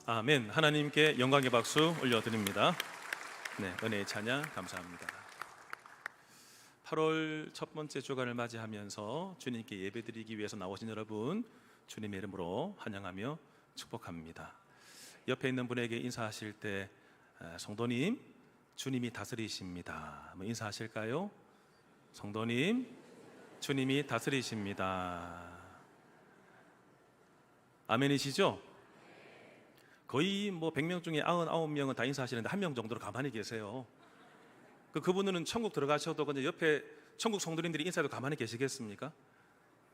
아멘. 하나님께 영광의 박수 올려드립니다. 네, 은혜의 찬양 감사합니다. 8월 첫 번째 주간을 맞이하면서 주님께 예배드리기 위해서 나오신 여러분, 주님의 이름으로 환영하며 축복합니다. 옆에 있는 분에게 인사하실 때 성도님, 주님이 다스리십니다. 한번 인사하실까요? 성도님, 주님이 다스리십니다. 아멘이시죠? 거의 100명 중에 99명은 다 인사하시는데 1명 정도로 가만히 계세요. 그분들은 천국 들어가셔도 그냥 옆에 천국 성도님들이 인사해도 가만히 계시겠습니까?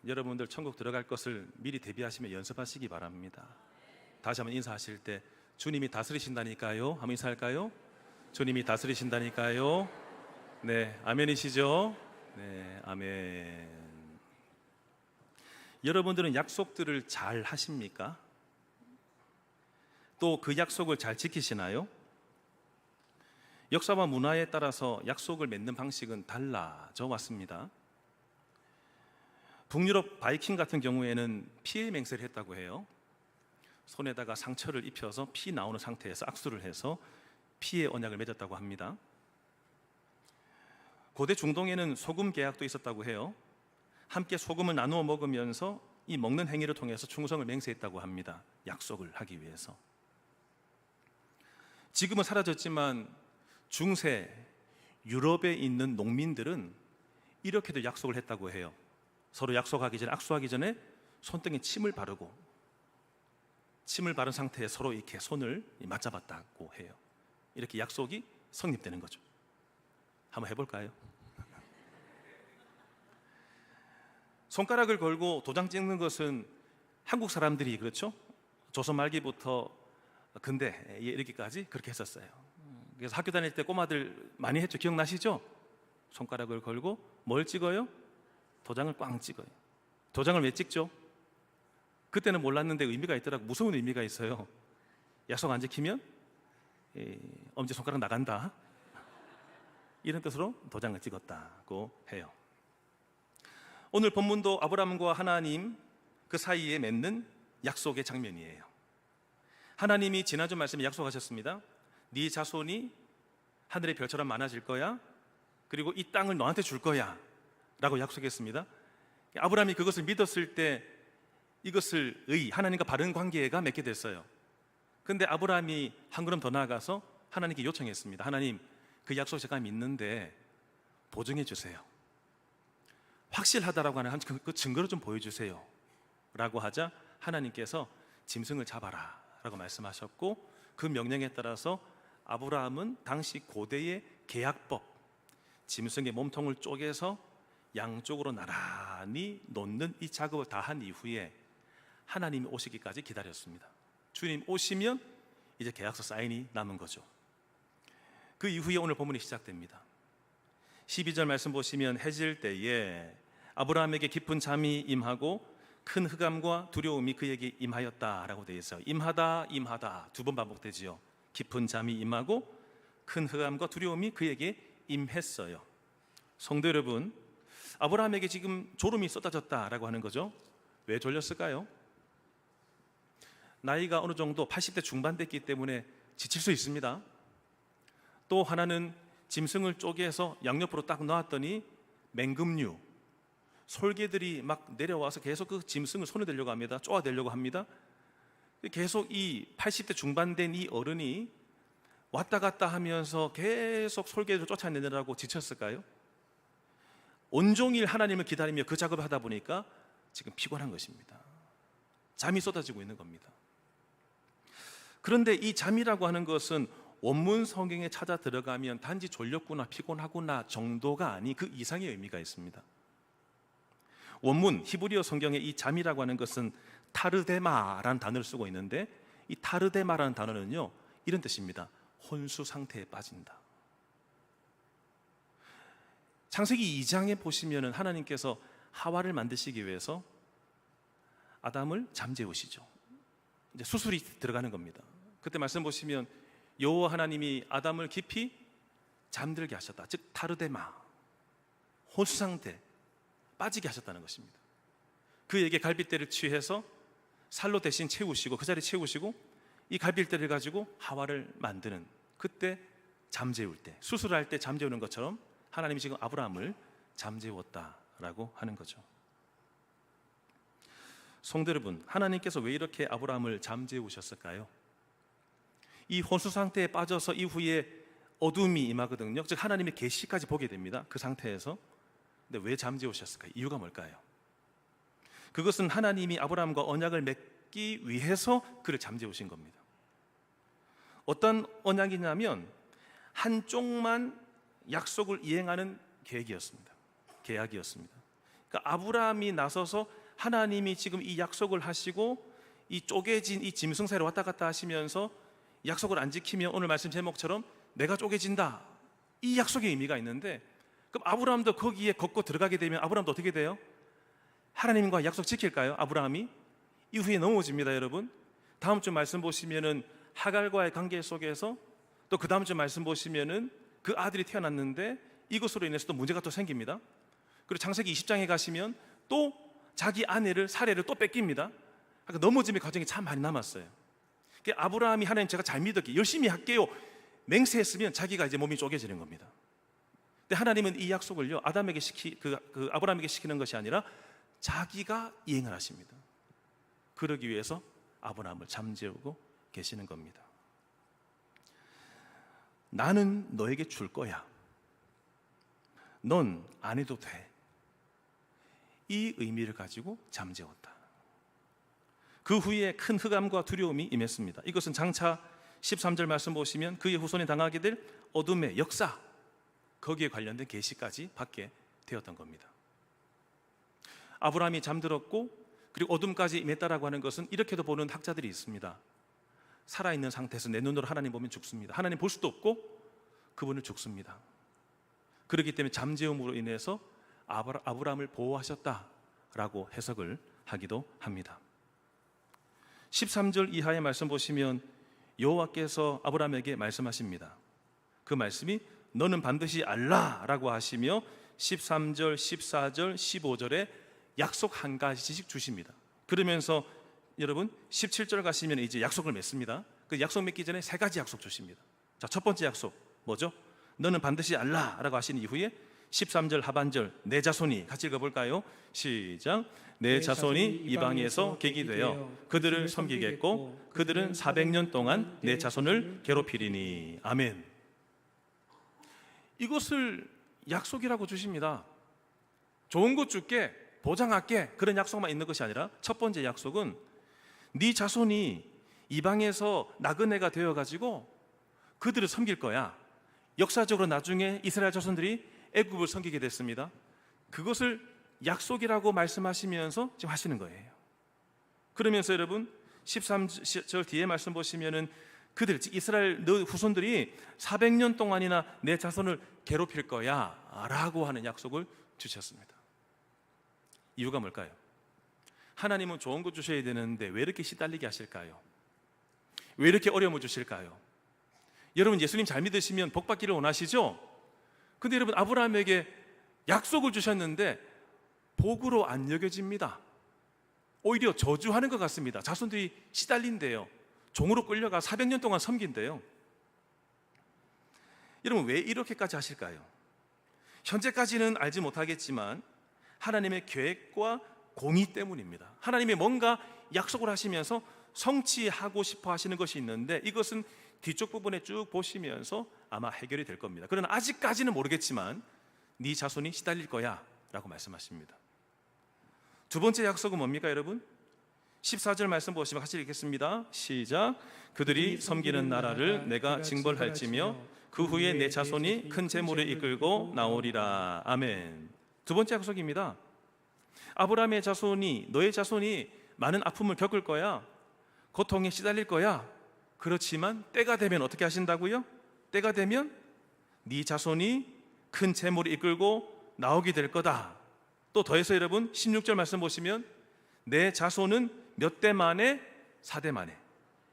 여러분들 천국 들어갈 것을 미리 대비하시며 연습하시기 바랍니다. 다시 한번 인사하실 때 주님이 다스리신다니까요. 한번 인사할까요? 주님이 다스리신다니까요. 네, 아멘이시죠? 네, 아멘. 여러분들은 약속들을 잘 하십니까? 또 그 약속을 잘 지키시나요? 역사와 문화에 따라서 약속을 맺는 방식은 달라져 왔습니다. 북유럽 바이킹 같은 경우에는 피해 맹세를 했다고 해요. 손에다가 상처를 입혀서 피 나오는 상태에서 악수를 해서 피해 언약을 맺었다고 합니다. 고대 중동에는 소금 계약도 있었다고 해요. 함께 소금을 나누어 먹으면서 이 먹는 행위를 통해서 충성을 맹세했다고 합니다. 약속을 하기 위해서. 지금은 사라졌지만 중세 유럽에 있는 농민들은 이렇게도 약속을 했다고 해요. 서로 약속하기 전에, 악수하기 전에 손등에 침을 바르고, 침을 바른 상태에 서로 이렇게 손을 맞잡았다고 해요. 이렇게 약속이 성립되는 거죠. 한번 해볼까요? 손가락을 걸고 도장 찍는 것은 한국 사람들이, 그렇죠? 조선 말기부터 근대 이렇게까지 그렇게 했었어요. 그래서 학교 다닐 때 꼬마들 많이 했죠. 기억나시죠? 손가락을 걸고 뭘 찍어요? 도장을 꽝 찍어요. 도장을 왜 찍죠? 그때는 몰랐는데 의미가 있더라고. 무서운 의미가 있어요. 약속 안 지키면 엄지손가락 나간다, 이런 뜻으로 도장을 찍었다고 해요. 오늘 본문도 아브라함과 하나님 그 사이에 맺는 약속의 장면이에요. 하나님이 지난주 말씀에 약속하셨습니다. 네 자손이 하늘의 별처럼 많아질 거야, 그리고 이 땅을 너한테 줄 거야 라고 약속했습니다. 아브라함이 그것을 믿었을 때 이것을 하나님과 바른 관계가 맺게 됐어요. 그런데 아브라함이 한 걸음 더 나아가서 하나님께 요청했습니다. 하나님, 그 약속 제가 믿는데 보증해 주세요. 확실하다라고 하는 그 증거를 좀 보여주세요 라고 하자 하나님께서 짐승을 잡아라 라고 말씀하셨고, 그 명령에 따라서 아브라함은 당시 고대의 계약법, 짐승의 몸통을 쪼개서 양쪽으로 나란히 놓는 이 작업을 다 한 이후에 하나님이 오시기까지 기다렸습니다. 주님 오시면 이제 계약서 사인이 남은 거죠. 그 이후에 오늘 본문이 시작됩니다. 12절 말씀 보시면 해질 때에 아브라함에게 깊은 잠이 임하고 큰 흑암과 두려움이 그에게 임하였다라고 되어 있어요. 임하다, 임하다 두 번 반복되지요. 깊은 잠이 임하고 큰 흑암과 두려움이 그에게 임했어요. 성도 여러분, 아브라함에게 지금 졸음이 쏟아졌다라고 하는 거죠. 왜 졸렸을까요? 나이가 어느 정도 80대 중반 됐기 때문에 지칠 수 있습니다. 또 하나는 짐승을 쪼개서 양옆으로 딱 놨더니 맹금류, 솔개들이 막 내려와서 계속 그 짐승을 손에 대려고 합니다. 쪼아대려고 합니다. 계속 이 80대 중반 된 이 어른이 왔다 갔다 하면서 계속 솔개를 쫓아내느라고 지쳤을까요? 온종일 하나님을 기다리며 그 작업을 하다 보니까 지금 피곤한 것입니다. 잠이 쏟아지고 있는 겁니다. 그런데 이 잠이라고 하는 것은 원문 성경에 찾아 들어가면 단지 졸렸구나, 피곤하구나 정도가 아닌 그 이상의 의미가 있습니다. 원문 히브리어 성경에 이 잠이라고 하는 것은 타르데마라는 단어를 쓰고 있는데, 이 타르데마라는 단어는요, 이런 뜻입니다. 혼수 상태에 빠진다. 창세기 2장에 보시면 하나님께서 하와를 만드시기 위해서 아담을 잠재우시죠. 이제 수술이 들어가는 겁니다. 그때 말씀 보시면 여호와 하나님이 아담을 깊이 잠들게 하셨다. 즉 타르데마, 혼수 상태, 빠지게 하셨다는 것입니다. 그에게 갈빗대를 취해서 살로 대신 채우시고, 그 자리 채우시고 이 갈빗대를 가지고 하와를 만드는, 그때 잠재울 때, 수술할 때 잠재우는 것처럼 하나님이 지금 아브라함을 잠재웠다라고 하는 거죠. 성도 여러분, 하나님께서 왜 이렇게 아브라함을 잠재우셨을까요? 이 혼수 상태에 빠져서 이후에 어둠이 임하거든요. 즉 하나님의 계시까지 보게 됩니다. 그 상태에서. 근데 왜 잠재우셨을까요? 이유가 뭘까요? 그것은 하나님이 아브라함과 언약을 맺기 위해서 그를 잠재우신 겁니다. 어떤 언약이냐면 한쪽만 약속을 이행하는 계약이었습니다. 그러니까 아브라함이 나서서 하나님이 지금 이 약속을 하시고 이 쪼개진 이 짐승사를 왔다 갔다 하시면서 약속을 안 지키면 오늘 말씀 제목처럼 내가 쪼개진다, 이 약속의 의미가 있는데, 그럼 아브라함도 거기에 걷고 들어가게 되면 아브라함도 어떻게 돼요? 하나님과 약속 지킬까요? 아브라함이 이후에 넘어집니다. 여러분, 다음 주 말씀 보시면은 하갈과의 관계 속에서, 또 그 다음 주 말씀 보시면은 그 아들이 태어났는데 이것으로 인해서 또 문제가 또 생깁니다. 그리고 창세기 20장에 가시면 또 자기 아내를, 사례를 또 뺏깁니다. 그러니까 넘어짐의 과정이 참 많이 남았어요. 그러니까 아브라함이 하나님 제가 잘 믿을게, 열심히 할게요, 맹세했으면 자기가 이제 몸이 쪼개지는 겁니다. 근데 하나님은 이 약속을요 아담에게 아브라함에게 시키는 것이 아니라 자기가 이행을 하십니다. 그러기 위해서 아브라함을 잠재우고 계시는 겁니다. 나는 너에게 줄 거야, 넌 안 해도 돼, 이 의미를 가지고 잠재웠다. 그 후에 큰 흑암과 두려움이 임했습니다. 이것은 장차 13절 말씀 보시면 그의 후손이 당하게 될 어둠의 역사, 거기에 관련된 계시까지 받게 되었던 겁니다. 아브라함이 잠들었고 그리고 어둠까지 임했다라고 하는 것은 이렇게도 보는 학자들이 있습니다. 살아있는 상태에서 내 눈으로 하나님 보면 죽습니다. 하나님 볼 수도 없고 그분을 죽습니다. 그렇기 때문에 잠재움으로 인해서 아브라함을 보호하셨다라고 해석을 하기도 합니다. 13절 이하의 말씀 보시면 여호와께서 아브라함에게 말씀하십니다. 그 말씀이 너는 반드시 알라라고 하시며 13절, 14절, 15절에 약속 한 가지씩 주십니다. 그러면서 여러분 17절 가시면 이제 약속을 맺습니다. 그 약속 맺기 전에 세 가지 약속 주십니다. 자, 첫 번째 약속 뭐죠? 너는 반드시 알라라고 하신 이후에 13절 하반절 내 자손이, 같이 읽어볼까요? 시작. 내 자손이 이방에서 객이 되어 그들을 섬기겠고 그들은 400년 동안 내 자손을 괴롭히리니. 아멘. 이것을 약속이라고 주십니다. 좋은 것 줄게, 보장할게, 그런 약속만 있는 것이 아니라 첫 번째 약속은 네 자손이 이방에서 나그네가 되어가지고 그들을 섬길 거야. 역사적으로 나중에 이스라엘 자손들이 애굽을 섬기게 됐습니다. 그것을 약속이라고 말씀하시면서 지금 하시는 거예요. 그러면서 여러분 13절 뒤에 말씀 보시면은 그들, 이스라엘 너 후손들이 400년 동안이나 내 자손을 괴롭힐 거야 라고 하는 약속을 주셨습니다. 이유가 뭘까요? 하나님은 좋은 것 주셔야 되는데 왜 이렇게 시달리게 하실까요? 왜 이렇게 어려움을 주실까요? 여러분 예수님 잘 믿으시면 복 받기를 원하시죠? 근데 여러분 아브라함에게 약속을 주셨는데 복으로 안 여겨집니다. 오히려 저주하는 것 같습니다. 자손들이 시달린대요. 종으로 끌려가 400년 동안 섬긴대요. 여러분 왜 이렇게까지 하실까요? 현재까지는 알지 못하겠지만 하나님의 계획과 공의 때문입니다. 하나님이 뭔가 약속을 하시면서 성취하고 싶어 하시는 것이 있는데 이것은 뒤쪽 부분에 쭉 보시면서 아마 해결이 될 겁니다. 그러나 아직까지는 모르겠지만 네 자손이 시달릴 거야 라고 말씀하십니다. 두 번째 약속은 뭡니까 여러분? 14절 말씀 보시면 같이 읽겠습니다. 시작. 그들이 섬기는 나라를 내가 징벌할지며 그 후에 내 자손이 큰 재물을 이끌고 나오리라. 아멘. 두 번째 약속입니다. 아브라함의 자손이, 너의 자손이 많은 아픔을 겪을 거야. 고통에 시달릴 거야. 그렇지만 때가 되면 어떻게 하신다고요? 때가 되면 네 자손이 큰 재물을 이끌고 나오게 될 거다. 또 더해서 여러분 16절 말씀 보시면 내 자손은 몇 대 만에? 4대 만에.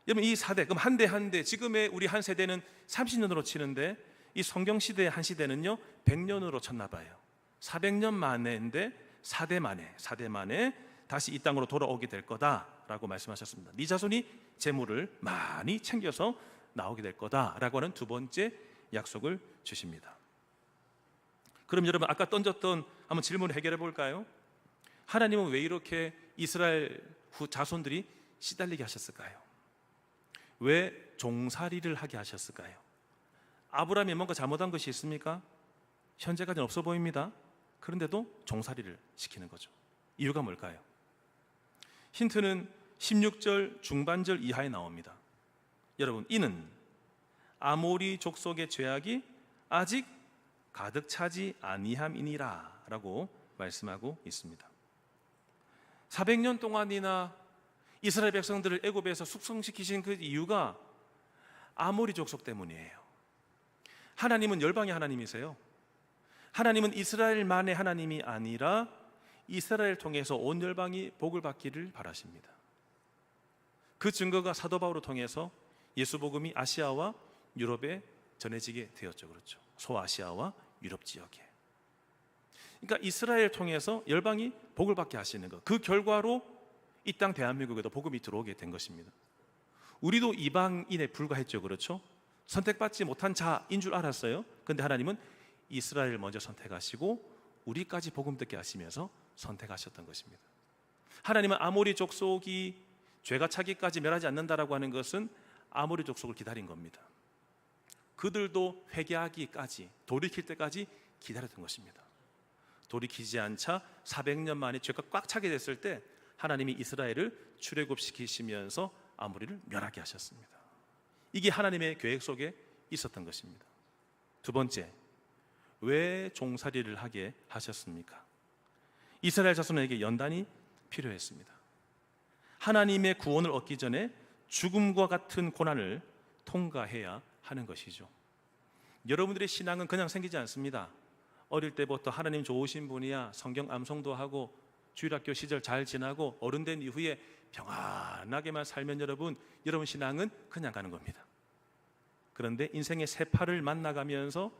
여러분 이 4대, 그럼 한 대 한 대, 지금의 우리 한 세대는 30년으로 치는데 이 성경 시대의 한 시대는요 100년으로 쳤나 봐요. 400년 만에인데 4대 만에 다시 이 땅으로 돌아오게 될 거다 라고 말씀하셨습니다. 네 자손이 재물을 많이 챙겨서 나오게 될 거다라고 하는 두 번째 약속을 주십니다. 그럼 여러분, 아까 던졌던 한번 질문을 해결해 볼까요? 하나님은 왜 이렇게 이스라엘 후 자손들이 시달리게 하셨을까요? 왜 종살이를 하게 하셨을까요? 아브라함이 뭔가 잘못한 것이 있습니까? 현재까지는 없어 보입니다. 그런데도 종살이를 시키는 거죠. 이유가 뭘까요? 힌트는 16절 중반절 이하에 나옵니다. 여러분, 이는 아모리 족속의 죄악이 아직 가득 차지 아니함이니라 라고 말씀하고 있습니다. 400년 동안이나 이스라엘 백성들을 애굽에서 숙성시키신 그 이유가 아모리 족속 때문이에요. 하나님은 열방의 하나님이세요. 하나님은 이스라엘만의 하나님이 아니라 이스라엘을 통해서 온 열방이 복을 받기를 바라십니다. 그 증거가 사도 바울을 통해서 예수 복음이 아시아와 유럽에 전해지게 되었죠. 그렇죠. 소아시아와 유럽 지역에. 그러니까 이스라엘을 통해서 열방이 복을 받게 하시는 것, 그 결과로 이 땅 대한민국에도 복음이 들어오게 된 것입니다. 우리도 이방인에 불과했죠. 그렇죠. 선택받지 못한 자인 줄 알았어요. 그런데 하나님은 이스라엘을 먼저 선택하시고 우리까지 복음 듣게 하시면서 선택하셨던 것입니다. 하나님은 아모리 족속이 죄가 차기까지 멸하지 않는다라고 하는 것은 아모리 족속을 기다린 겁니다. 그들도 회개하기까지, 돌이킬 때까지 기다렸던 것입니다. 돌이키지 않자 400년 만에 죄가 꽉 차게 됐을 때 하나님이 이스라엘을 출애굽시키시면서 아모리를 멸하게 하셨습니다. 이게 하나님의 계획 속에 있었던 것입니다. 두 번째, 왜 종살이를 하게 하셨습니까? 이스라엘 자손에게 연단이 필요했습니다. 하나님의 구원을 얻기 전에 죽음과 같은 고난을 통과해야 하는 것이죠. 여러분들의 신앙은 그냥 생기지 않습니다. 어릴 때부터 하나님 좋으신 분이야, 성경 암송도 하고 주일학교 시절 잘 지나고 어른 된 이후에 평안하게만 살면 여러분 신앙은 그냥 가는 겁니다. 그런데 인생의 세파를 만나가면서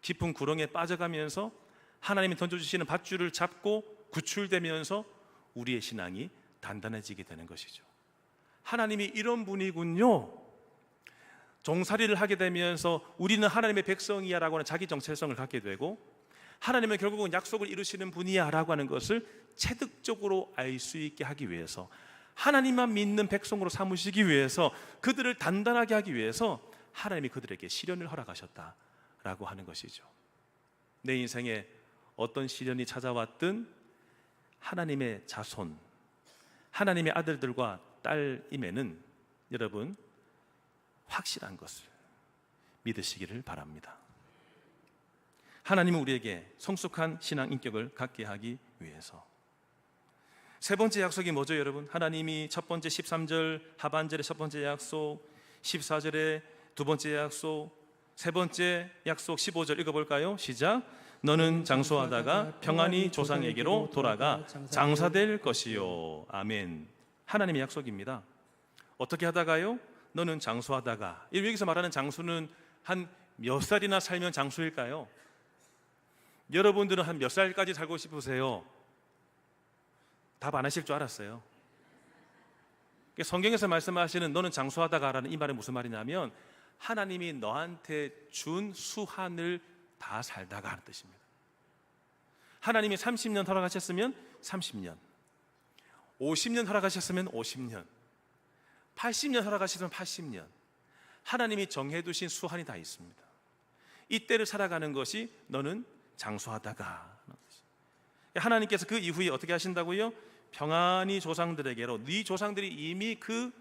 깊은 구렁에 빠져가면서 하나님이 던져주시는 밧줄을 잡고 구출되면서 우리의 신앙이 단단해지게 되는 것이죠. 하나님이 이런 분이군요. 종살이를 하게 되면서 우리는 하나님의 백성이야 라고 하는 자기 정체성을 갖게 되고, 하나님은 결국은 약속을 이루시는 분이야 라고 하는 것을 체득적으로 알 수 있게 하기 위해서, 하나님만 믿는 백성으로 삼으시기 위해서, 그들을 단단하게 하기 위해서 하나님이 그들에게 시련을 허락하셨다라고 하는 것이죠. 내 인생에 어떤 시련이 찾아왔든 하나님의 자손, 하나님의 아들들과 딸임에는 여러분 확실한 것을 믿으시기를 바랍니다. 하나님은 우리에게 성숙한 신앙 인격을 갖게 하기 위해서. 세 번째 약속이 뭐죠, 여러분? 하나님이 첫 번째 13절 하반절의 첫 번째 약속, 14절의 두 번째 약속, 세 번째 약속 15절 읽어볼까요? 시작. 너는 장수하다가 평안히 조상에게로 돌아가 장사될 것이요. 아멘. 하나님의 약속입니다. 어떻게 하다가요? 너는 장수하다가. 여기서 말하는 장수는 한 몇 살이나 살면 장수일까요? 여러분들은 한 몇 살까지 살고 싶으세요? 답 안 하실 줄 알았어요. 성경에서 말씀하시는 너는 장수하다가라는 이 말은 무슨 말이냐면 하나님이 너한테 준 수한을 다 살다가 하는 뜻입니다. 하나님이 30년 허락하셨으면 30년, 50년 허락하셨으면 50년, 80년 허락하셨으면 80년, 하나님이 정해두신 수한이 다 있습니다. 이때를 살아가는 것이 너는 장수하다가. 하나님께서 그 이후에 어떻게 하신다고요? 평안히 조상들에게로, 네 조상들이 이미 그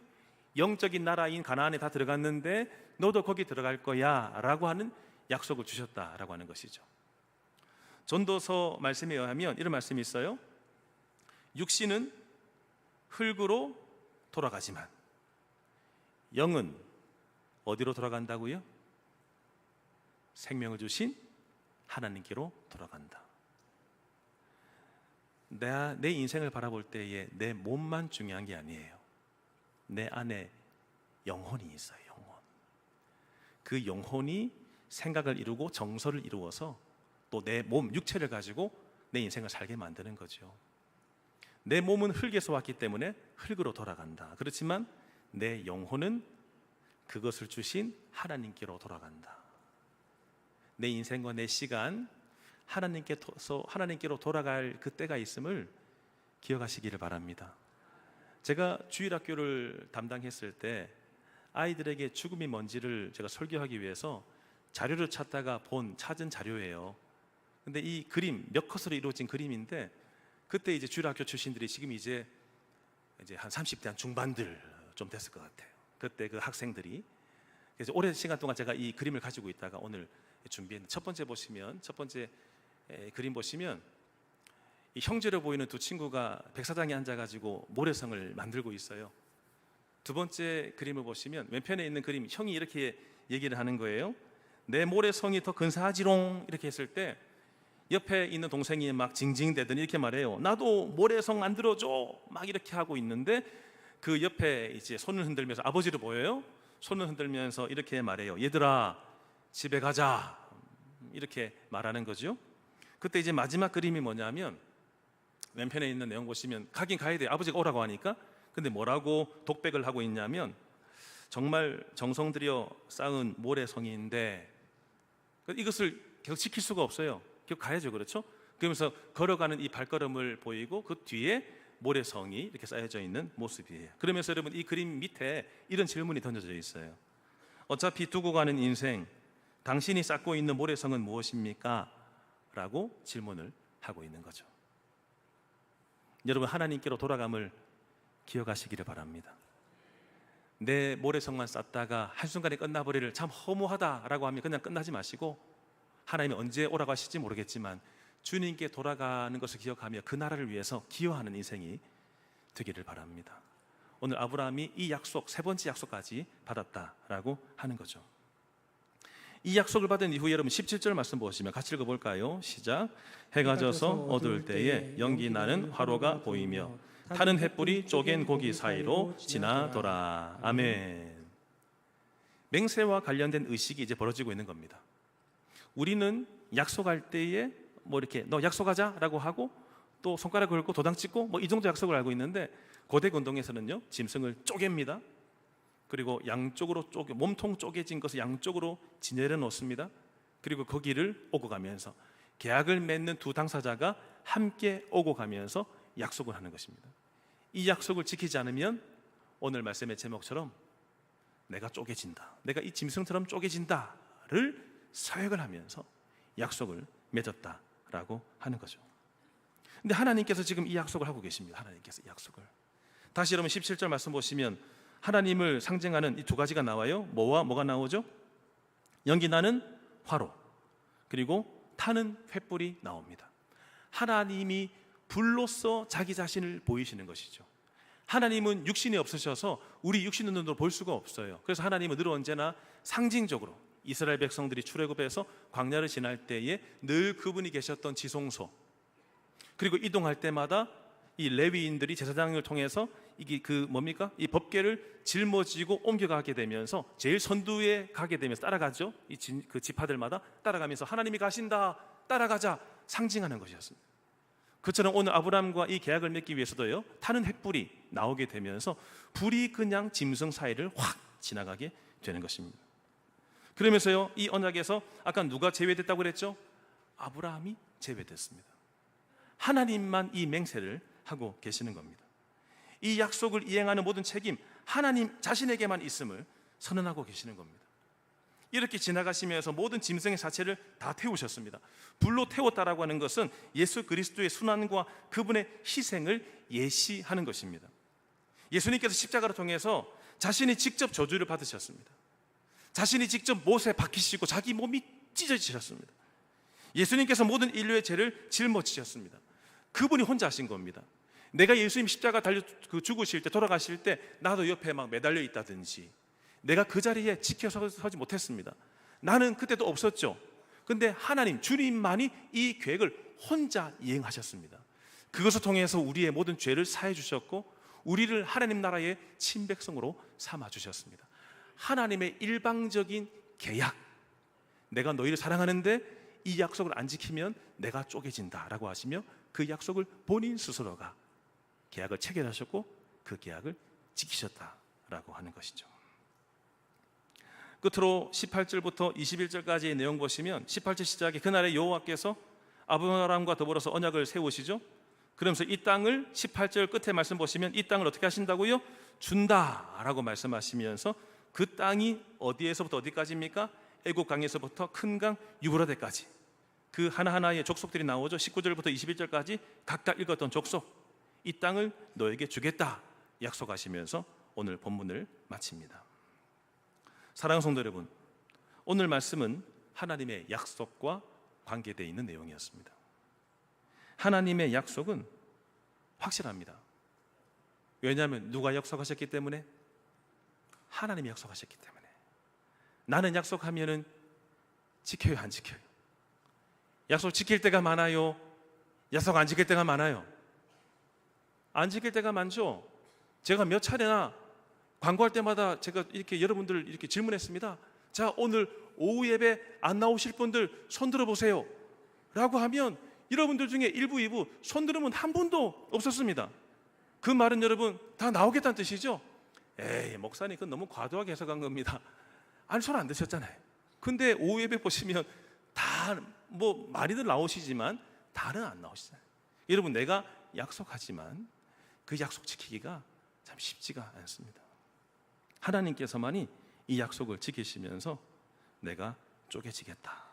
영적인 나라인 가나안에 다 들어갔는데 너도 거기 들어갈 거야 라고 하는 약속을 주셨다라고 하는 것이죠. 전도서 말씀에 의하면 이런 말씀이 있어요. 육신은 흙으로 돌아가지만 영은 어디로 돌아간다고요? 생명을 주신 하나님께로 돌아간다. 내 인생을 바라볼 때에 내 몸만 중요한 게 아니에요. 내 안에 영혼이 있어요. 영혼. 그 영혼이 생각을 이루고 정서를 이루어서 또 내 몸, 육체를 가지고 내 인생을 살게 만드는 거죠. 내 몸은 흙에서 왔기 때문에 흙으로 돌아간다. 그렇지만 내 영혼은 그것을 주신 하나님께로 돌아간다. 내 인생과 내 시간 하나님께로 돌아갈 그때가 있음을 기억하시기를 바랍니다. 제가 주일학교를 담당했을 때 아이들에게 죽음이 뭔지를 제가 설교하기 위해서 자료를 찾다가 찾은 자료예요. 근데 이 그림, 몇 컷으로 이루어진 그림인데, 그때 이제 주일학교 출신들이 지금 이제 한 30대 한 중반들 좀 됐을 것 같아요. 그때 그 학생들이. 그래서 오랜 시간 동안 제가 이 그림을 가지고 있다가 오늘 준비했는데, 첫 번째 그림 보시면 이 형제로 보이는 두 친구가 백사장에 앉아가지고 모래성을 만들고 있어요. 두 번째 그림을 보시면 왼편에 있는 그림, 형이 이렇게 얘기를 하는 거예요. 내 모래성이 더 근사하지롱 이렇게 했을 때 옆에 있는 동생이 막 징징대더니 이렇게 말해요. 나도 모래성 만들어줘 막 이렇게 하고 있는데, 그 옆에 이제 손을 흔들면서, 아버지로 보여요. 손을 흔들면서 이렇게 말해요. 얘들아 집에 가자 이렇게 말하는 거죠. 그때 이제 마지막 그림이 뭐냐면, 왼편에 있는 내용 보시면 가긴 가야 돼요. 아버지가 오라고 하니까. 근데 뭐라고 독백을 하고 있냐면, 정말 정성 들여 쌓은 모래성인데 이것을 계속 지킬 수가 없어요. 계속 가야죠. 그렇죠? 그러면서 걸어가는 이 발걸음을 보이고 그 뒤에 모래성이 이렇게 쌓여져 있는 모습이에요. 그러면서 여러분, 이 그림 밑에 이런 질문이 던져져 있어요. 어차피 두고 가는 인생, 당신이 쌓고 있는 모래성은 무엇입니까? 라고 질문을 하고 있는 거죠. 여러분, 하나님께로 돌아감을 기억하시기를 바랍니다. 내 모래성만 쌓다가 한순간에 끝나버리를 참 허무하다라고 하면 그냥 끝나지 마시고, 하나님이 언제 오라고 하실지 모르겠지만 주님께 돌아가는 것을 기억하며 그 나라를 위해서 기여하는 인생이 되기를 바랍니다. 오늘 아브라함이 이 약속, 세 번째 약속까지 받았다라고 하는 거죠. 이 약속을 받은 이후 여러분 17절 말씀 보시면 같이 읽어볼까요? 시작. 해가 져서 어두울 때에 연기 나는 화로가 보이며 타는 횃불이 쪼갠 고기 사이로 지나더라. 아멘. 맹세와 관련된 의식이 이제 벌어지고 있는 겁니다. 우리는 약속할 때에 뭐 이렇게 너 약속하자라고 하고 또 손가락 걸고 도장 찍고 뭐 이 정도 약속을 알고 있는데, 고대 운동에서는요 짐승을 쪼갭니다. 그리고 양쪽으로 몸통 쪼개진 것을 양쪽으로 지내려 놓습니다. 그리고 거기를 오고 가면서 계약을 맺는 두 당사자가 함께 오고 가면서 약속을 하는 것입니다. 이 약속을 지키지 않으면 오늘 말씀의 제목처럼 내가 쪼개진다, 내가 이 짐승처럼 쪼개진다를 서약을 하면서 약속을 맺었다라고 하는 거죠. 근데 하나님께서 지금 이 약속을 하고 계십니다. 하나님께서 이 약속을. 다시 여러분 17절 말씀 보시면 하나님을 상징하는 이 두 가지가 나와요. 뭐와 뭐가 나오죠? 연기 나는 화로, 그리고 타는 횃불이 나옵니다. 하나님이 불로써 자기 자신을 보이시는 것이죠. 하나님은 육신이 없으셔서 우리 육신의 눈으로 볼 수가 없어요. 그래서 하나님은 늘 언제나 상징적으로 이스라엘 백성들이 출애굽해서 광야를 지날 때에 늘 그분이 계셨던 지성소, 그리고 이동할 때마다 이 레위인들이 제사장을 통해서 이게 이 법궤를 짊어지고 옮겨가게 되면서 제일 선두에 가게 되면서 따라가죠. 그 지파들마다 따라가면서 하나님이 가신다, 따라가자 상징하는 것이었습니다. 그처럼 오늘 아브라함과 이 계약을 맺기 위해서도요 타는 횃불이 나오게 되면서 불이 그냥 짐승 사이를 확 지나가게 되는 것입니다. 그러면서요 이 언약에서 아까 누가 제외됐다고 그랬죠? 아브라함이 제외됐습니다. 하나님만 이 맹세를 하고 계시는 겁니다. 이 약속을 이행하는 모든 책임 하나님 자신에게만 있음을 선언하고 계시는 겁니다. 이렇게 지나가시면서 모든 짐승의 사체를 다 태우셨습니다. 불로 태웠다라고 하는 것은 예수 그리스도의 순환과 그분의 희생을 예시하는 것입니다. 예수님께서 십자가를 통해서 자신이 직접 저주를 받으셨습니다. 자신이 직접 못에 박히시고 자기 몸이 찢어지셨습니다. 예수님께서 모든 인류의 죄를 짊어지셨습니다. 그분이 혼자 하신 겁니다. 내가 예수님 십자가 달려 죽으실 때, 돌아가실 때 나도 옆에 막 매달려 있다든지, 내가 그 자리에 지켜서지 못했습니다. 나는 그때도 없었죠. 근데 하나님, 주님만이 이 계획을 혼자 이행하셨습니다. 그것을 통해서 우리의 모든 죄를 사해 주셨고 우리를 하나님 나라의 친백성으로 삼아 주셨습니다. 하나님의 일방적인 계약, 내가 너희를 사랑하는데 이 약속을 안 지키면 내가 쪼개진다라고 하시며 그 약속을 본인 스스로가 계약을 체결하셨고 그 계약을 지키셨다라고 하는 것이죠. 끝으로 18절부터 21절까지의 내용 보시면 18절 시작에 그날에 여호와께서 아브라함과 더불어서 언약을 세우시죠. 그러면서 이 땅을 18절 끝에 말씀 보시면 이 땅을 어떻게 하신다고요? 준다라고 말씀하시면서 그 땅이 어디에서부터 어디까지입니까? 애굽 강에서부터 큰 강 유브라데까지 그 하나하나의 족속들이 나오죠. 19절부터 21절까지 각각 읽었던 족속, 이 땅을 너에게 주겠다 약속하시면서 오늘 본문을 마칩니다. 사랑하는 성도 여러분, 오늘 말씀은 하나님의 약속과 관계되어 있는 내용이었습니다. 하나님의 약속은 확실합니다. 왜냐하면 누가 약속하셨기 때문에? 하나님이 약속하셨기 때문에. 나는 약속하면은 지켜요, 안 지켜요? 약속 지킬 때가 많아요? 약속 안 지킬 때가 많아요? 안 지킬 때가 많죠. 제가 몇 차례나 광고할 때마다 제가 이렇게 여러분들 이렇게 질문했습니다. 자, 오늘 오후 예배 안 나오실 분들 손 들어보세요 라고 하면 여러분들 중에 1부, 2부 손 들으면 한 분도 없었습니다. 그 말은 여러분 다 나오겠다는 뜻이죠? 에이, 목사님 그건 너무 과도하게 해석한 겁니다. 아니, 손 안 드셨잖아요. 근데 오후 예배 보시면 다 뭐 많이들 나오시지만 다는 안 나오시잖아요. 여러분, 내가 약속하지만 그 약속 지키기가 참 쉽지가 않습니다. 하나님께서만이 이 약속을 지키시면서 내가 쪼개지겠다,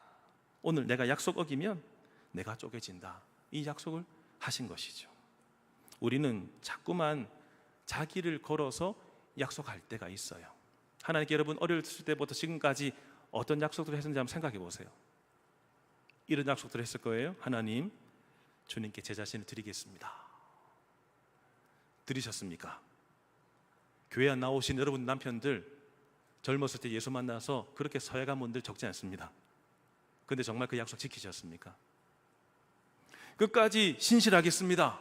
오늘 내가 약속 어기면 내가 쪼개진다, 이 약속을 하신 것이죠. 우리는 자꾸만 자기를 걸어서 약속할 때가 있어요. 하나님께 여러분 어렸을 때부터 지금까지 어떤 약속들을 했는지 한번 생각해 보세요. 이런 약속들을 했을 거예요. 하나님, 주님께 제 자신을 드리겠습니다. 드리셨습니까? 교회 안 나오신 여러분 남편들 젊었을 때 예수 만나서 그렇게 서약한 분들 적지 않습니다. 근데 정말 그 약속 지키셨습니까? 끝까지 신실하겠습니다.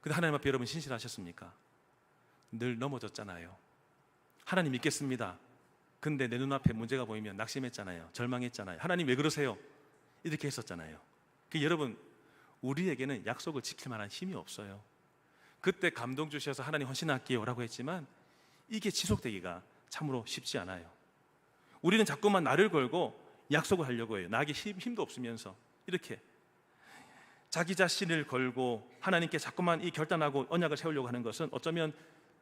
근데 하나님 앞에 여러분 신실하셨습니까? 늘 넘어졌잖아요. 하나님 믿겠습니다. 근데 내 눈앞에 문제가 보이면 낙심했잖아요. 절망했잖아요. 하나님 왜 그러세요? 이렇게 했었잖아요. 여러분, 우리에게는 약속을 지킬 만한 힘이 없어요. 그때 감동 주셔서 하나님 헌신할게요 라고 했지만 이게 지속되기가 참으로 쉽지 않아요. 우리는 자꾸만 나를 걸고 약속을 하려고 해요. 나에게 힘도 없으면서 이렇게 자기 자신을 걸고 하나님께 자꾸만 이 결단하고 언약을 세우려고 하는 것은 어쩌면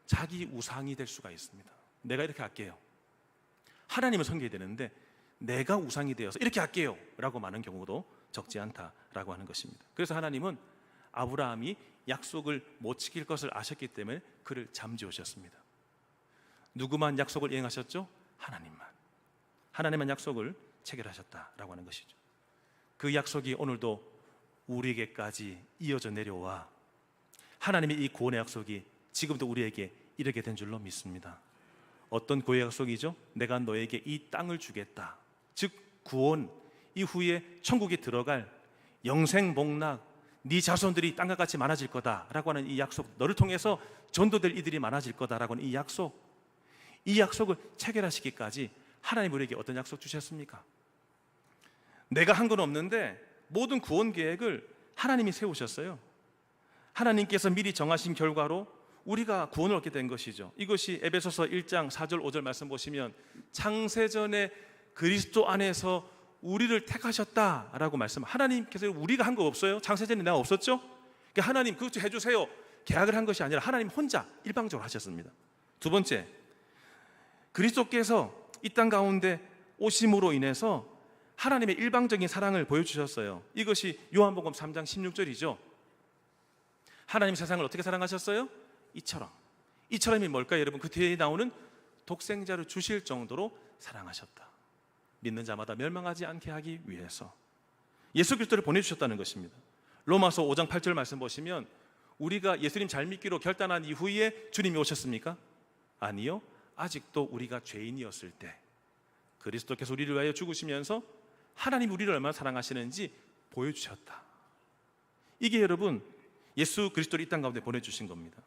자기 우상이 될 수가 있습니다. 내가 이렇게 할게요. 하나님을 섬겨야 되는데 내가 우상이 되어서 이렇게 할게요 라고 많은 경우도 적지 않다라고 하는 것입니다. 그래서 하나님은 아브라함이 약속을 못 지킬 것을 아셨기 때문에 그를 잠재우셨습니다. 누구만 약속을 이행하셨죠? 하나님만 약속을 체결하셨다라고 하는 것이죠. 그 약속이 오늘도 우리에게까지 이어져 내려와 하나님의 이 구원의 약속이 지금도 우리에게 이르게 된 줄로 믿습니다. 어떤 구원의 약속이죠? 내가 너에게 이 땅을 주겠다. 즉 구원 이후에 천국에 들어갈 영생 복락, 네 자손들이 땅과 같이 많아질 거다라고 하는 이 약속, 너를 통해서 전도될 이들이 많아질 거다라고 하는 이 약속을 체결하시기까지 하나님 우리에게 어떤 약속 주셨습니까? 내가 한 건 없는데 모든 구원 계획을 하나님이 세우셨어요. 하나님께서 미리 정하신 결과로 우리가 구원을 얻게 된 것이죠. 이것이 에베소서 1장 4절 5절 말씀 보시면 창세전에 그리스도 안에서 우리를 택하셨다라고 말씀. 하나님께서 우리가 한 거 없어요. 창세전에 내가 없었죠. 그러니까 하나님 그것 좀 해주세요 계약을 한 것이 아니라 하나님 혼자 일방적으로 하셨습니다. 두 번째, 그리스도께서 이 땅 가운데 오심으로 인해서 하나님의 일방적인 사랑을 보여주셨어요. 이것이 요한복음 3장 16절이죠. 하나님 세상을 어떻게 사랑하셨어요? 이처럼이 뭘까요? 여러분, 그 뒤에 나오는 독생자를 주실 정도로 사랑하셨다. 믿는 자마다 멸망하지 않게 하기 위해서 예수 그리스도를 보내주셨다는 것입니다. 로마서 5장 8절 말씀 보시면 우리가 예수님 잘 믿기로 결단한 이후에 주님이 오셨습니까? 아니요. 아직도 우리가 죄인이었을 때 그리스도께서 우리를 위하여 죽으시면서 하나님 우리를 얼마나 사랑하시는지 보여주셨다. 이게 여러분 예수 그리스도를 이 땅 가운데 보내주신 겁니다.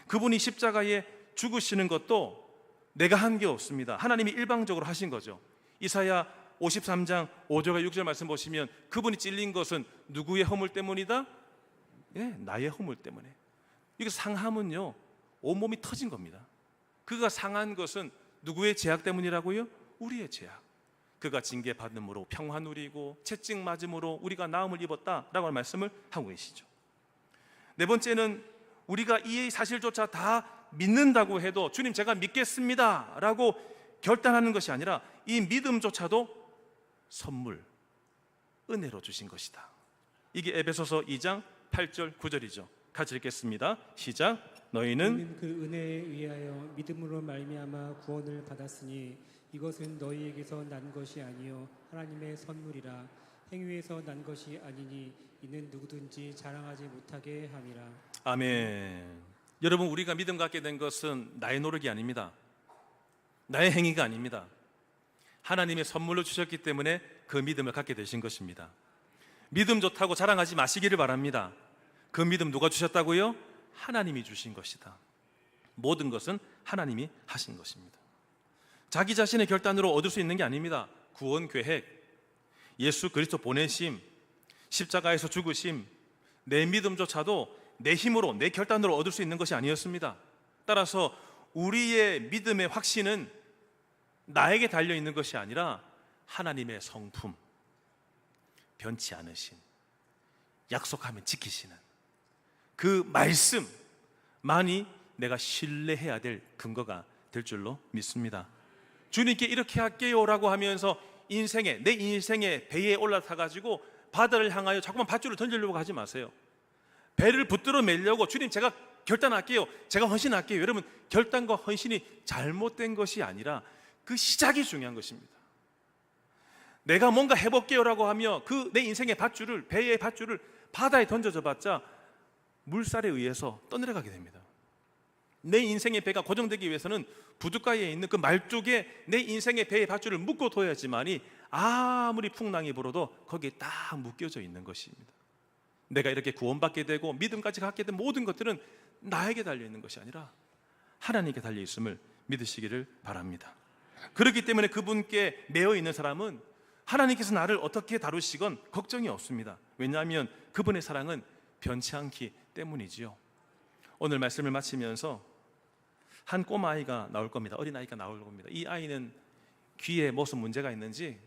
그분이 십자가에 죽으시는 것도 내가 한 게 없습니다. 하나님이 일방적으로 하신 거죠. 이사야 53장 5절과 6절 말씀 보시면 그분이 찔린 것은 누구의 허물 때문이다? 예, 나의 허물 때문에. 이거 상함은요, 온몸이 터진 겁니다. 그가 상한 것은 누구의 죄악 때문이라고요? 우리의 죄악. 그가 징계받음으로 평화 누리고 채찍 맞음으로 우리가 나음을 입었다라고 하는 말씀을 하고 계시죠. 네 번째는 우리가 이 사실조차 다 믿는다고 해도 주님 제가 믿겠습니다 라고 결단하는 것이 아니라 이 믿음조차도 선물, 은혜로 주신 것이다. 이게 에베소서 2장 8절 9절이죠. 같이 읽겠습니다. 시작. 너희는 그 은혜에 의하여 믿음으로 말미암아 구원을 받았으니 이것은 너희에게서 난 것이 아니요 하나님의 선물이라. 행위에서 난 것이 아니니 이는 누구든지 자랑하지 못하게 함이라. 아멘. 여러분, 우리가 믿음 갖게 된 것은 나의 노력이 아닙니다. 나의 행위가 아닙니다. 하나님의 선물로 주셨기 때문에 그 믿음을 갖게 되신 것입니다. 믿음 좋다고 자랑하지 마시기를 바랍니다. 그 믿음 누가 주셨다고요? 하나님이 주신 것이다. 모든 것은 하나님이 하신 것입니다. 자기 자신의 결단으로 얻을 수 있는 게 아닙니다. 구원 계획, 예수 그리스도 보내심, 십자가에서 죽으심, 내 믿음조차도 내 힘으로 내 결단으로 얻을 수 있는 것이 아니었습니다. 따라서 우리의 믿음의 확신은 나에게 달려있는 것이 아니라 하나님의 성품, 변치 않으신, 약속하면 지키시는 그 말씀만이 내가 신뢰해야 될 근거가 될 줄로 믿습니다. 주님께 이렇게 할게요 라고 하면서 내 인생의 배에 올라타가지고 바다를 향하여 자꾸만 밧줄을 던지려고 하지 마세요. 배를 붙들어 매려고 주님 제가 결단할게요, 제가 헌신할게요. 여러분, 결단과 헌신이 잘못된 것이 아니라 그 시작이 중요한 것입니다. 내가 뭔가 해볼게요 라고 하며 그 내 인생의 밧줄을, 배의 밧줄을 바다에 던져져 봤자 물살에 의해서 떠내려가게 됩니다. 내 인생의 배가 고정되기 위해서는 부둣가에 있는 그 말뚝에 내 인생의 배의 밧줄을 묶어 둬야지만이 아무리 풍랑이 불어도 거기에 딱 묶여져 있는 것입니다. 내가 이렇게 구원받게 되고 믿음까지 갖게 된 모든 것들은 나에게 달려있는 것이 아니라 하나님께 달려있음을 믿으시기를 바랍니다. 그렇기 때문에 그분께 매여있는 사람은 하나님께서 나를 어떻게 다루시건 걱정이 없습니다. 왜냐하면 그분의 사랑은 변치 않기 때문이지요. 오늘 말씀을 마치면서 한 꼬마아이가 나올 겁니다. 어린아이가 나올 겁니다. 이 아이는 귀에 무슨 문제가 있는지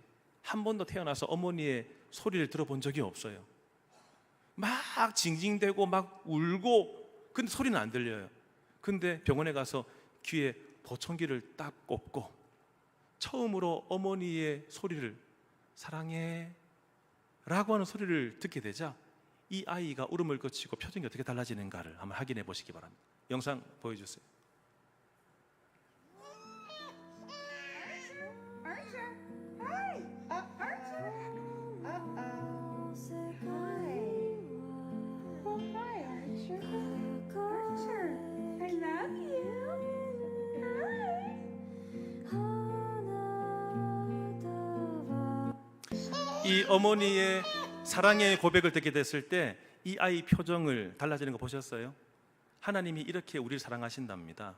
한 번도 태어나서 어머니의 소리를 들어본 적이 없어요. 막 징징대고 막 울고, 근데 소리는 안 들려요. 근데 병원에 가서 귀에 보청기를 딱 꽂고 처음으로 어머니의 소리를, 사랑해 라고 하는 소리를 듣게 되자 이 아이가 울음을 그치고 표정이 어떻게 달라지는가를 한번 확인해 보시기 바랍니다. 영상 보여주세요. 이 어머니의 사랑의 고백을 듣게 됐을 때 이 아이 표정을 달라지는 거 보셨어요? 하나님이 이렇게 우리를 사랑하신답니다.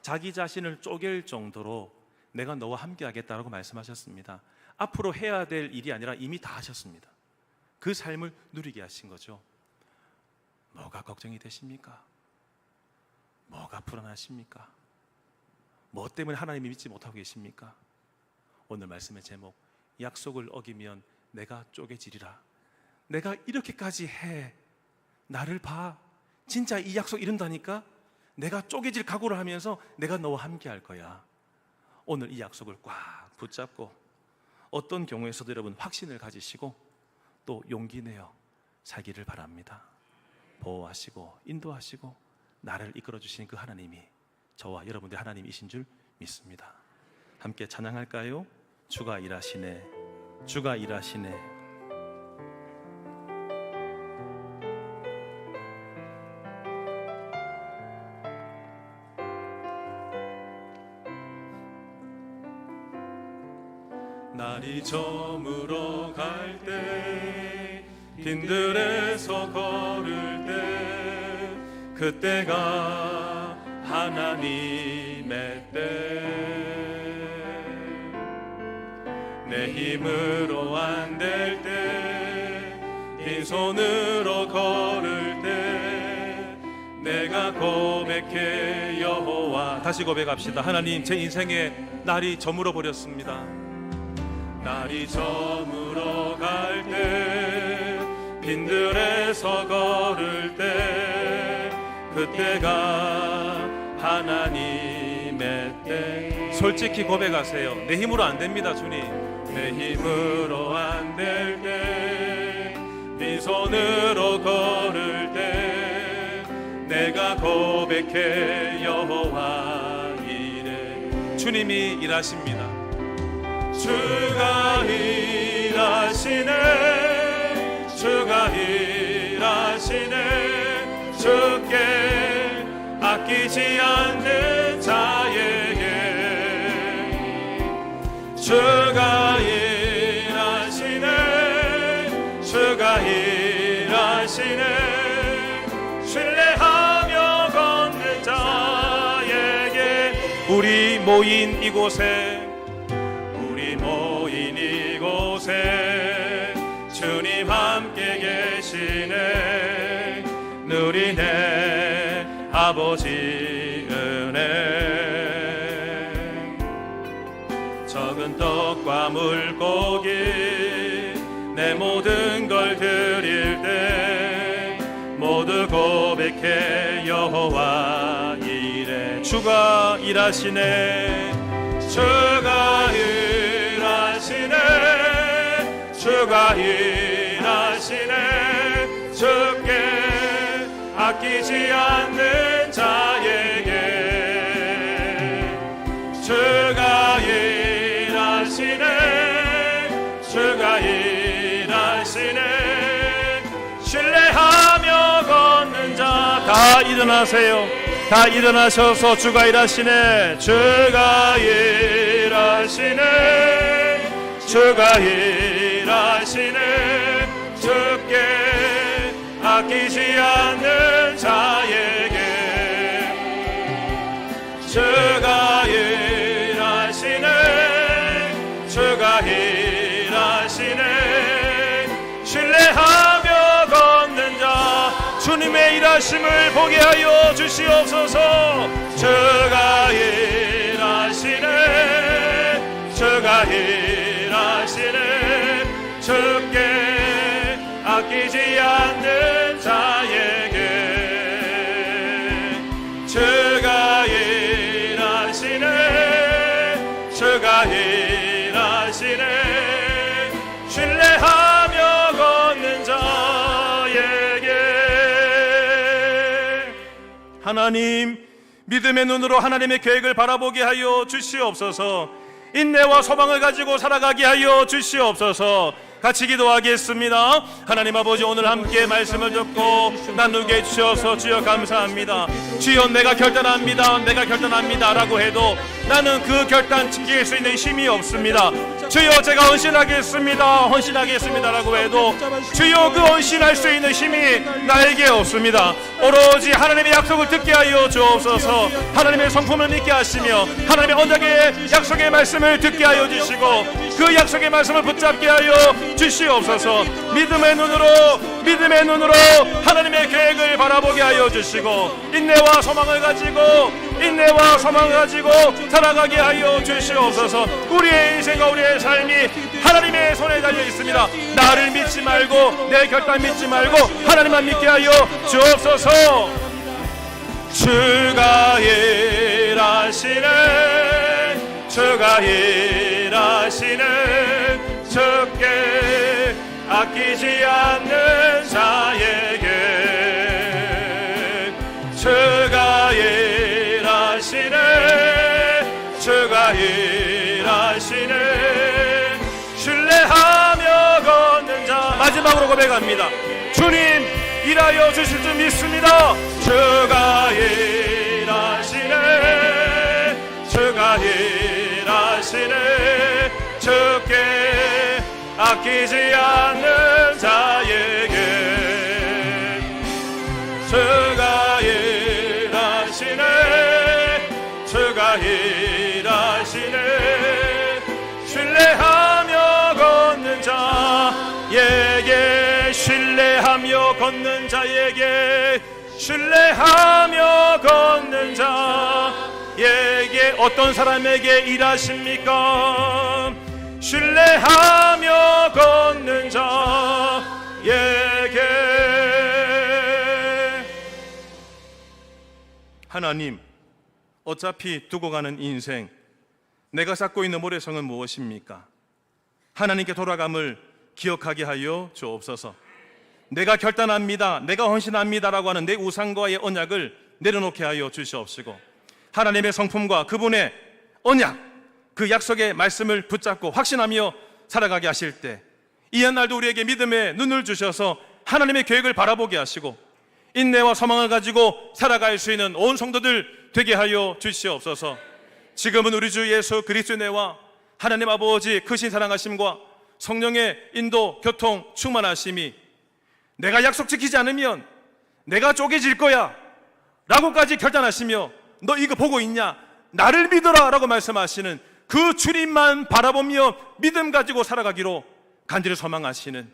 자기 자신을 쪼갤 정도로 내가 너와 함께 하겠다라고 말씀하셨습니다. 앞으로 해야 될 일이 아니라 이미 다 하셨습니다. 그 삶을 누리게 하신 거죠. 뭐가 걱정이 되십니까? 뭐가 불안하십니까? 뭐 때문에 하나님이 믿지 못하고 계십니까? 오늘 말씀의 제목, 약속을 어기면 내가 쪼개지리라. 내가 이렇게까지 해, 나를 봐, 진짜 이 약속 이룬다니까? 내가 쪼개질 각오를 하면서 내가 너와 함께 할 거야. 오늘 이 약속을 꽉 붙잡고 어떤 경우에서도 여러분 확신을 가지시고 또 용기 내어 살기를 바랍니다. 보호하시고 인도하시고 나를 이끌어 주시는 그 하나님이 저와 여러분들의 하나님이신 줄 믿습니다. 함께 찬양할까요? 주가 일하시네, 주가 일하시네. 날이 저물어 갈 때, 빈들에서 걸을 때, 그때가 하나님의 때. 내 힘으로 안 될 때, 빈손으로 걸을 때, 내가 내가 고백해 여호와. 다시 고백합시다. 하나님, 제 인생에 날이 저물어 버렸습니다. 날이 저물어 갈 때, 빈들에서 걸을 때, 그때가 하나님의 때. 솔직히 고백하세요. 내 힘으로 안 됩니다, 주님. 내 힘으로 안 될 때, 빈손으로 걸을 때, 내가 고백해 여호와 이래. 주님이 일하십니다. 주가 일하시네, 주가 일하시네. 주께 아끼지 않는 자에게 주가 일하시네, 주가 일하시네. 신뢰하며 걷는 자에게. 우리 모인 이곳에, 우리 모인 이곳에 주님 함께 계시네. 누리네 아버지 은혜. 적은 떡과 물고기 내 모든 걸 드릴 때, 모두 고백해 여호와 이래. 주가 일하시네, 주가 일하시네, 주가 일하시네. 주께 아끼지 않는 자에게 주가 일하시네, 주가 일하시네. 신뢰하며 걷는 자 다 일어나세요. 다 일어나셔서 주가 일하시네, 주가 일하시네, 주가 일하시네. 주께 아끼지 않는 자에게 주가 일하시네, 주가 일하시네. 신뢰하며 걷는 자 주님의 일하심을 보게 하여 주시옵소서. 주가 일하시네, 주가 일하시네. 주께 아끼지 않는 자에게 주가 일하시네, 주가 일하시네. 신뢰하며 걷는 자에게. 하나님, 믿음의 눈으로 하나님의 계획을 바라보게 하여 주시옵소서. 인내와 소망을 가지고 살아가게 하여 주시옵소서. 같이 기도하겠습니다. 하나님 아버지, 오늘 함께 말씀을 듣고 나누게 해주셔서 주여 감사합니다. 주여, 내가 결단합니다, 내가 결단합니다 라고 해도 나는 그 결단 지킬 수 있는 힘이 없습니다. 주여, 제가 헌신하겠습니다, 헌신하겠습니다 라고 해도 주여, 그 헌신할 수 있는 힘이 나에게 없습니다. 오로지 하나님의 약속을 듣게 하여 주옵소서. 하나님의 성품을 믿게 하시며 하나님의 언약의 약속의 말씀을 듣게 하여 주시고 그 약속의 말씀을 붙잡게 하여 주시옵소서. 믿음의 눈으로 하나님의 계획을 바라보게 하여 주시고 인내와 소망을 가지고 살아가게 하여 주시옵소서. 우리의 인생과 우리의 삶이 하나님의 손에 달려 있습니다. 나를 믿지 말고 내 결단 믿지 말고 하나님만 믿게 하여 주옵소서. 주가 일하시네, 주가 일하시네. 주께 아끼지 않는 자에게 주가 일하시네, 주가 일하시네. 신뢰하며 걷는 자. 마지막으로 고백합니다. 주님 일하여 주실 줄 믿습니다. 주가 일하시네, 주가 일하시네. 주께 아끼지 않는 자에게 주가 일하시네, 주가 일하시네. 신뢰하며 걷는 자에게, 신뢰하며 걷는 자에게, 신뢰하며 걷는 자에게 어떤 사람에게 일하십니까? 신뢰하며 걷는 자에게. 하나님, 어차피 두고 가는 인생, 내가 쌓고 있는 모래성은 무엇입니까? 하나님께 돌아감을 기억하게 하여 주옵소서. 내가 결단합니다, 내가 헌신합니다라고 하는 내 우상과의 언약을 내려놓게 하여 주시옵시고, 하나님의 성품과 그분의 언약, 그 약속의 말씀을 붙잡고 확신하며 살아가게 하실 때, 이 한날도 우리에게 믿음의 눈을 주셔서 하나님의 계획을 바라보게 하시고 인내와 소망을 가지고 살아갈 수 있는 온 성도들 되게 하여 주시옵소서. 지금은 우리 주 예수 그리스도의 은혜와 하나님 아버지 크신 사랑하심과 성령의 인도, 교통, 충만하심이 내가 약속 지키지 않으면 내가 쪼개질 거야 라고까지 결단하시며, 너 이거 보고 있냐? 나를 믿어라 라고 말씀하시는 그 주님만 바라보며 믿음 가지고 살아가기로 간절히 소망하시는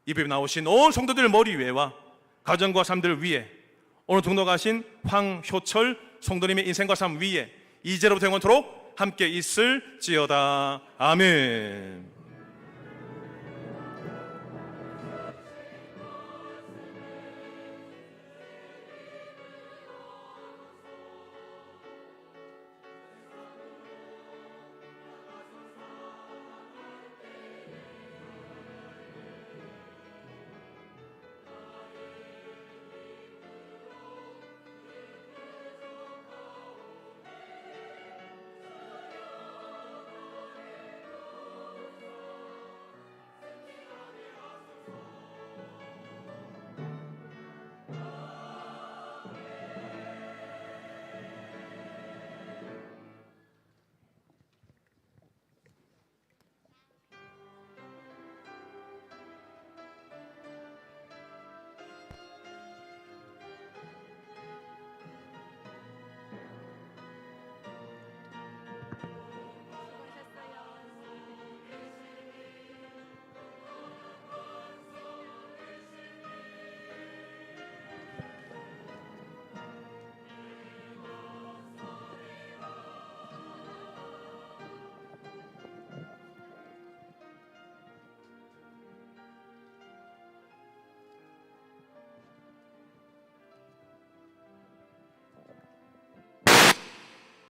이번에 나오신 온 성도들 머리 위에와 가정과 삶들 위에, 오늘 등록하신 황효철 성도님의 인생과 삶 위에 이제로부터 영원토록 함께 있을지어다. 아멘.